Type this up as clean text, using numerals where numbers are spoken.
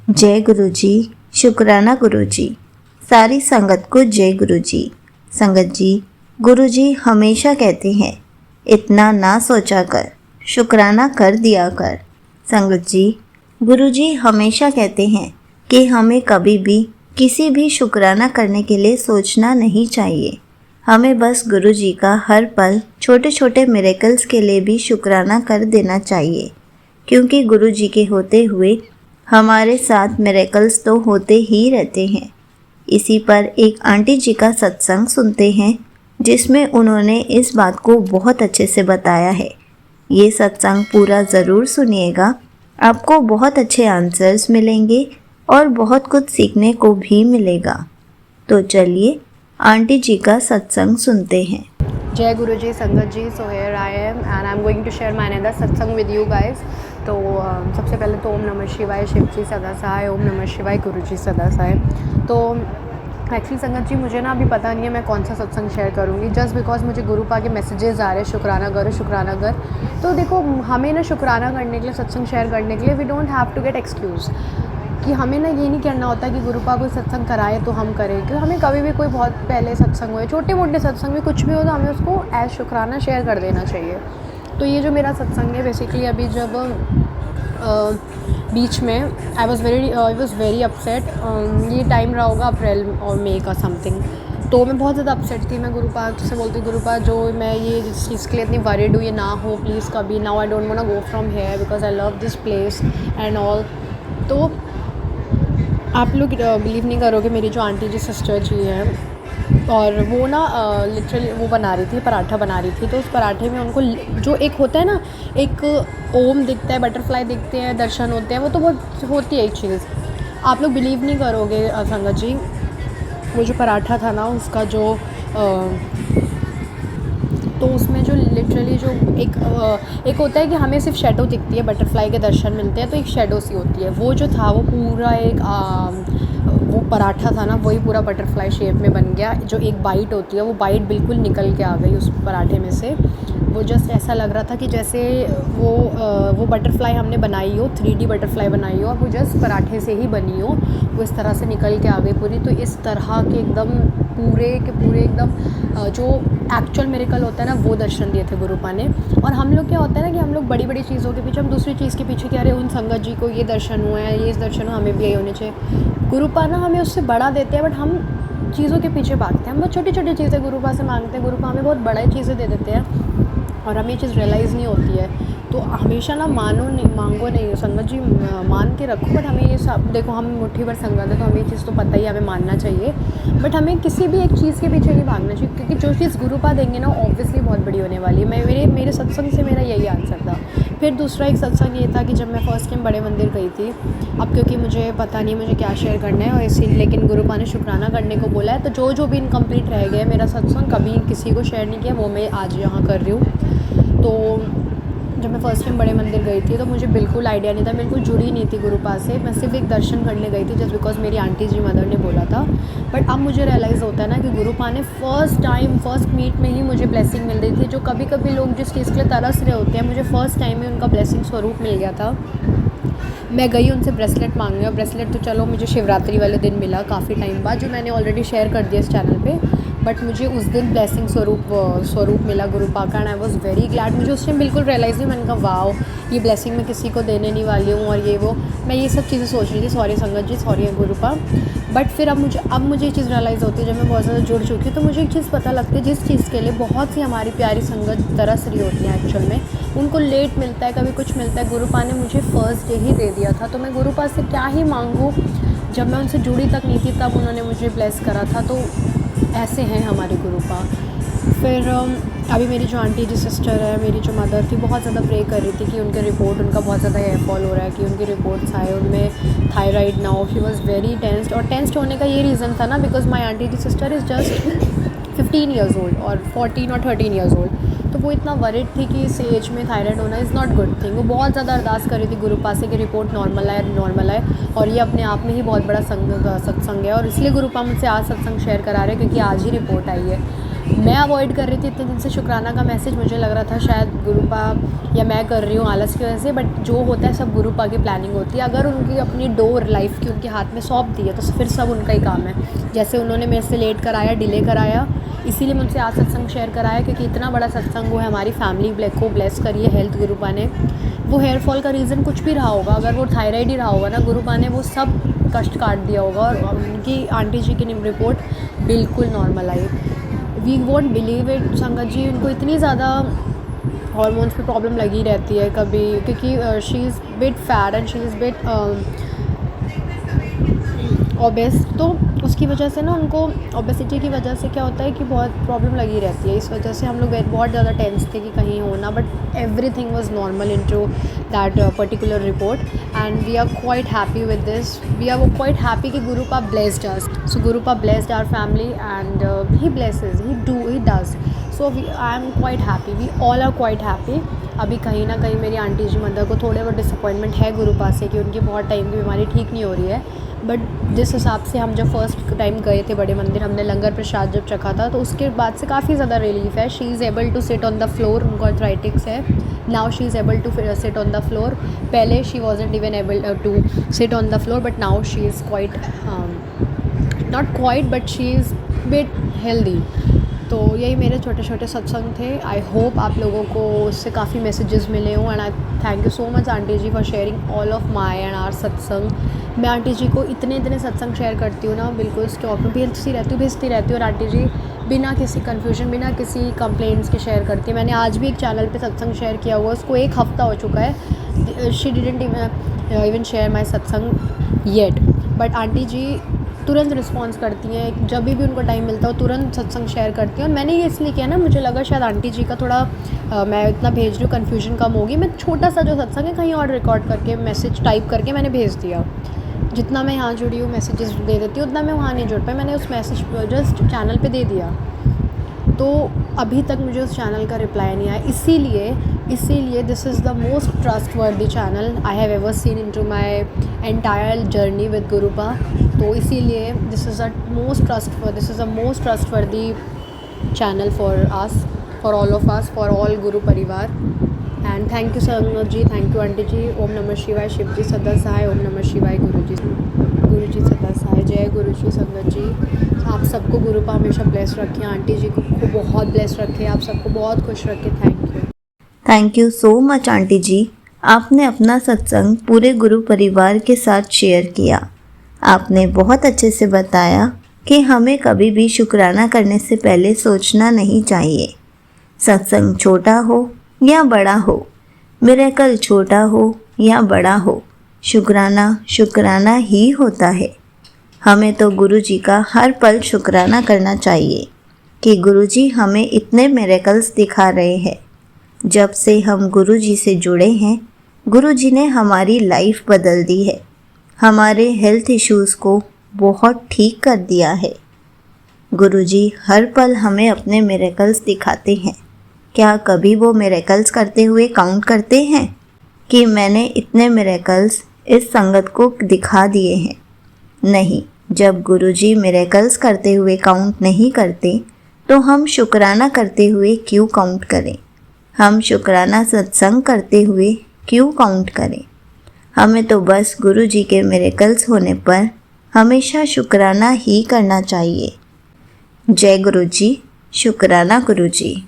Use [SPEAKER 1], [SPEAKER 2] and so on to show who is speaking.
[SPEAKER 1] जय गुरु जी। शुक्राना गुरु जी। सारी संगत को जय गुरु जी। संगत जी, गुरु जी हमेशा कहते हैं, इतना ना सोचा कर, शुक्राना कर दिया कर। संगत जी, गुरु जी हमेशा कहते हैं कि हमें कभी भी किसी भी शुक्राना करने के लिए सोचना नहीं चाहिए। हमें बस गुरु जी का हर पल छोटे छोटे मिरेकल्स के लिए भी शुक्राना कर देना चाहिए, क्योंकि गुरु जी के होते हुए हमारे साथ मिरेकल्स तो होते ही रहते हैं। इसी पर एक आंटी जी का सत्संग सुनते हैं, जिसमें उन्होंने इस बात को बहुत अच्छे से बताया है। ये सत्संग पूरा ज़रूर सुनिएगा, आपको बहुत अच्छे आंसर्स मिलेंगे और बहुत कुछ सीखने को भी मिलेगा। तो चलिए आंटी जी का सत्संग सुनते हैं।
[SPEAKER 2] जय गुरु जी, संगत जी। So here I am and I am going to share my another सत्संग विद यू गाइस। तो सबसे पहले तो ओम नमः शिवाय, शिव जी सदा सहाय। ओम नमः शिवाय, गुरु जी सदा सहाय। तो एक्चुअली संगत जी, मुझे ना अभी पता नहीं है मैं कौन सा सत्संग शेयर करूँगी, जस्ट बिकॉज मुझे गुरु पा के मैसेजेस आ रहे हैं, शुक्राना करो शुक्राना कर। तो देखो, हमें ना शुक्राना करने के लिए, सत्संग शेयर करने के लिए, we don't have to get excuse कि हमें ना ये नहीं कहना होता कि गुरुपा कोई सत्संग कराए तो हम करें। क्योंकि हमें कभी भी कोई बहुत पहले सत्संग हुए, छोटे मोटे सत्संग में कुछ भी हो, तो हमें उसको एज शुक्राना शेयर कर देना चाहिए। तो ये जो मेरा सत्संग है, बेसिकली अभी जब बीच में आई वॉज़ वेरी अपसेट। ये टाइम रहा होगा अप्रैल और मई का समथिंग। तो मैं बहुत ज़्यादा अपसेट थी। मैं गुरुपा से बोलती, गुरुपा जो मैं ये जिस चीज़ के लिए इतनी वरीड हूँ, ये ना हो प्लीज़ कभी। Now I don't want to go from here because I love this place and all. तो आप लोग बिलीव नहीं करोगे, मेरी जो आंटी जी सिस्टर जी हैं, और वो ना लिटरली वो बना रही थी, पराठा बना रही थी। तो उस पराठे में उनको जो एक होता है ना, एक ओम दिखता है, बटरफ्लाई दिखते हैं, दर्शन होते हैं, वो तो बहुत होती है एक चीज़। आप लोग बिलीव नहीं करोगे संगत जी, वो जो पराठा था ना, उसका जो तो उसमें जो लिटरली जो एक होता है कि हमें सिर्फ शेडो दिखती है, बटरफ्लाई के दर्शन मिलते हैं, तो एक शेडो सी होती है। वो जो था वो पूरा एक वो पराठा था ना, वही पूरा बटरफ्लाई शेप में बन गया। जो एक बाइट होती है, वो बाइट बिल्कुल निकल के आ गई उस पराठे में से। वो जस्ट ऐसा लग रहा था कि जैसे वो बटरफ्लाई हमने बनाई हो, 3D बटरफ्लाई बनाई हो, और वो जस्ट पराठे से ही बनी हो, वो इस तरह से निकल के आ गई पूरी। तो इस तरह के एकदम पूरे के पूरे एकदम जो एक्चुअल मिरेकल होता है ना, वो दर्शन दिए थे गुरुपा ने। और हम लोग क्या होता है ना कि हम लोग बड़ी बड़ी चीज़ों के पीछे, हम दूसरी चीज़ के पीछे कह रहे हैं, उन संगत जी को ये दर्शन हुआ है, ये दर्शन हुआ, हमें भी यही होने चाहिए। गुरुपा ना हमें उससे बड़ा देते हैं, बट हम चीज़ों के पीछे भागते हैं। हम बहुत छोटी छोटी चीज़ें गुरुपा से मांगते हैं, गुरुपा हमें बहुत बड़ी चीज़ें दे देते हैं, और हमें ये चीज़ रियलाइज़ नहीं होती है। तो हमेशा ना मांगो नहीं संगत जी, मान के रखो। बट हमें ये सब, देखो हम मुट्ठी भर संगत है, तो हमें ये चीज़ तो पता ही है, हमें मानना चाहिए। बट हमें किसी भी एक चीज़ के पीछे नहीं भागना चाहिए, क्योंकि जो चीज़ गुरुपा देंगे ना, ऑब्वियसली बहुत बड़ी होने वाली है। मेरे सत्संग से मेरा यही आंसर था। फिर दूसरा एक सत्संग ये था कि जब मैं फ़र्स्ट टाइम बड़े मंदिर गई थी, अब क्योंकि मुझे पता नहीं मुझे क्या शेयर करना है, और इसीलिए लेकिन गुरुपा ने शुक्राना करने को बोला है, तो जो भी इनकम्प्लीट रह गया मेरा सत्संग, कभी किसी को शेयर नहीं किया, वो मैं आज यहाँ कर रही हूँ। तो जब मैं फ़र्स्ट टाइम बड़े मंदिर गई थी, तो मुझे बिल्कुल आइडिया नहीं था, बिल्कुल जुड़ी नहीं थी गुरुपा से। मैं सिर्फ एक दर्शन करने गई थी, जस्ट बिकॉज मेरी आंटी जी मदर ने बोला था। बट अब मुझे रियलाइज़ होता है ना कि गुरुपा ने फर्स्ट मीट में ही मुझे ब्लेसिंग मिल रही थी। जो कभी कभी लोग जिस चीज़ के लिए तरस रहे होते हैं, मुझे फ़र्स्ट टाइम में उनका ब्लेसिंग स्वरूप मिल गया था। मैं गई उनसे ब्रेसलेट मांगने, और ब्रेसलेट तो चलो मुझे शिवरात्रि वाले दिन मिला, काफ़ी टाइम बाद, जो मैंने ऑलरेडी शेयर कर दिया इस चैनल पे। बट मुझे उस दिन ब्लेसिंग स्वरूप मिला गुरुपा का, and I was very glad. मुझे उस टाइम बिल्कुल रियलाइज़ नहीं, मैंने कहा वाओ, ये ब्लेसिंग मैं किसी को देने नहीं वाली हूँ, और ये वो मैं ये सब चीज़ें सोच रही थी। सॉरी संगत जी, सॉरी गुरुपा। बट फिर अब मुझे ये चीज़ रियलाइज़ होती है, जब मैं बहुत ज़्यादा जुड़ चुकी हूँ, तो मुझे एक चीज़ पता लगती है, जिस चीज़ के लिए बहुत सी हमारी प्यारी संगत तरस रही होती है, एक्चुअल में उनको लेट मिलता है, कभी कुछ मिलता है। गुरुपा ने मुझे फ़र्स्ट डे ही दे दिया था, तो मैं गुरुपा से क्या ही मांगूँ। जब मैं उनसे जुड़ी तक नहीं थी, तब उन्होंने मुझे ब्लेस करा था। तो ऐसे हैं हमारे गुरुपा। फिर अभी मेरी जो आंटी जी सिस्टर है, मेरी जो मदर थी, बहुत ज़्यादा प्रे कर रही थी कि उनके रिपोर्ट, उनका बहुत ज़्यादा हेयर फॉल हो रहा है, कि उनकी रिपोर्ट्स आए, उनमें थायराइड ना हो। शी वॉज़ वेरी टेंस्ड, और टेंस्ड होने का ये रीज़न था ना, because my aunty ji sister is just 15 years old, और 14 और 13 ईयर्स ओल्ड। तो वो इतना वरिड थी कि इस एज में थायराइड होना इज़ नॉट गुड थिंग। वो बहुत ज़्यादा अरदास कर रही थी गुरुपा से कि रिपोर्ट नॉर्मल आए। और ये अपने आप में ही बहुत बड़ा सत्संग है, और इसलिए गुरुपा मुझसे आज सत्संग शेयर करा रहे हैं, क्योंकि आज ही रिपोर्ट आई है। मैं अवॉइड कर रही थी इतने दिन से शुक्राना का मैसेज। मुझे लग रहा था शायद गुरुपा या मैं कर रही हूँ आलस की वजह से, बट जो होता है सब गुरुपा की प्लानिंग होती है। अगर उनकी अपनी डोर लाइफ की उनके हाथ में सौंप दी है तो फिर सब उनका ही काम है। जैसे उन्होंने मेरे से लेट कराया, डिले कराया, इसीलिए मुझसे आज सत्संग शेयर कराया, क्योंकि इतना बड़ा सत्संग वो है, हमारी फैमिली को ब्लेस करिए हेल्थ गुरुपा ने। वो हेयर फॉल का रीज़न कुछ भी रहा होगा, अगर वो थायराइड ही रहा होगा ना, गुरुपा ने वो सब कष्ट काट दिया होगा और उनकी आंटी जी की रिपोर्ट बिल्कुल नॉर्मल आई। वी वोंट बिलीव इट संगत जी, उनको इतनी ज़्यादा हॉर्मोन्स की प्रॉब्लम लगी रहती है कभी, क्योंकि she is bit fat and she is bit obese, तो उसकी वजह से ना उनको ओबेसिटी की वजह से क्या होता है कि बहुत प्रॉब्लम लगी रहती है। इस वजह से हम लोग बहुत ज़्यादा टेंस थे कि कहीं होना, but everything was normal into that particular report and we are quite happy with this. We are quite happy कि Gurupa blessed us, so Gurupa blessed our family and he blesses, he does, so I am quite happy, we all are quite happy. अभी कहीं ना कहीं मेरी aunty जी mother को थोड़े बहुत disappointment है गुरुपा से कि उनकी बहुत टाइम की बीमारी ठीक नहीं हो रही है, बट जिस हिसाब से हम जब फर्स्ट टाइम गए थे बड़े मंदिर, हमने लंगर प्रसाद जब चखा था, तो उसके बाद से काफ़ी ज़्यादा रिलीफ है। She is able to sit on the floor, उनको आर्थराइटिक्स है, now she is able to sit on the floor. पहले she wasn't even able to sit on the floor, but now she is quite, not quite but she is bit healthy. तो यही मेरे छोटे छोटे सत्संग थे। I hope आप लोगों को उससे काफ़ी मैसेजेस मिले हों and I thank you so much aunty ji for sharing all of my and our सत्संग। मैं आंटी जी को इतने सत्संग शेयर करती हूँ ना, बिल्कुल स्टॉक में भेजती रहती हूँ और आंटी जी बिना किसी कन्फ्यूजन, बिना किसी कंप्लेंट्स के शेयर करती है। मैंने आज भी एक चैनल पे सत्संग शेयर किया हुआ, उसको 1 हफ़्ता हो चुका है, she didn't even share my सत्संग येट, बट आंटी जी तुरंत रिस्पॉन्स करती हैं। जब भी उनको टाइम मिलता है तुरंत सत्संग शेयर करती हैं। और मैंने ये इसलिए किया ना, मुझे लगा शायद आंटी जी का थोड़ा मैं इतना भेज रही हूँ, कन्फ्यूजन कम होगी। मैं छोटा सा जो सत्संग है कहीं और रिकॉर्ड करके मैसेज टाइप करके मैंने भेज दिया। जितना मैं यहाँ जुड़ी हूँ मैसेजेस दे देती हूँ, उतना मैं वहाँ नहीं जुड़ पाई, मैंने उस मैसेज जस्ट चैनल पे दे दिया। तो अभी तक मुझे उस चैनल का रिप्लाई नहीं आया, इसीलिए this is the most trustworthy channel I have ever seen into my entire journey with Gurupa. तो इसीलिए this is the most trustworthy channel for us, for all of us, for all गुरु परिवार। And thank you संगत जी, thank you aunty ji. ओम नमः शिवाय, शिव जी सदा सहाय। ओम नमः शिवाय, गुरु जी सदा सहाय। जय गुरु जी संगत जी। आप सबको गुरुपा हमेशा ब्लेस रखें, आंटी जी को बहुत ब्लेस रखें, आप सबको बहुत खुश रखें।
[SPEAKER 1] Thank you so much aunty ji. आपने अपना सत्संग पूरे गुरु परिवार के साथ शेयर किया। आपने बहुत अच्छे से बताया कि हमें कभी भी शुक्राना करने से पहले सोचना नहीं चाहिए। सत्संग छोटा हो या बड़ा हो, मिरेकल छोटा हो या बड़ा हो, शुक्राना ही होता है। हमें तो गुरु जी का हर पल शुक्राना करना चाहिए कि गुरु जी हमें इतने मिरेकल्स दिखा रहे हैं। जब से हम गुरु जी से जुड़े हैं, गुरु जी ने हमारी लाइफ बदल दी है, हमारे हेल्थ इश्यूज़ को बहुत ठीक कर दिया है। गुरु जी हर पल हमें अपने मिरेकल्स दिखाते हैं। क्या कभी वो मिरेकल्स करते हुए काउंट करते हैं कि मैंने इतने मिरेकल्स इस संगत को दिखा दिए हैं? नहीं। जब गुरुजी मिरेकल्स करते हुए काउंट नहीं करते तो हम शुक्राना करते हुए क्यों काउंट करें? हम शुक्राना सत्संग करते हुए क्यों काउंट करें? हमें तो बस गुरुजी के मिरेकल्स होने पर हमेशा शुक्राना ही करना चाहिए। जय गुरुजी, शुक्राना गुरुजी।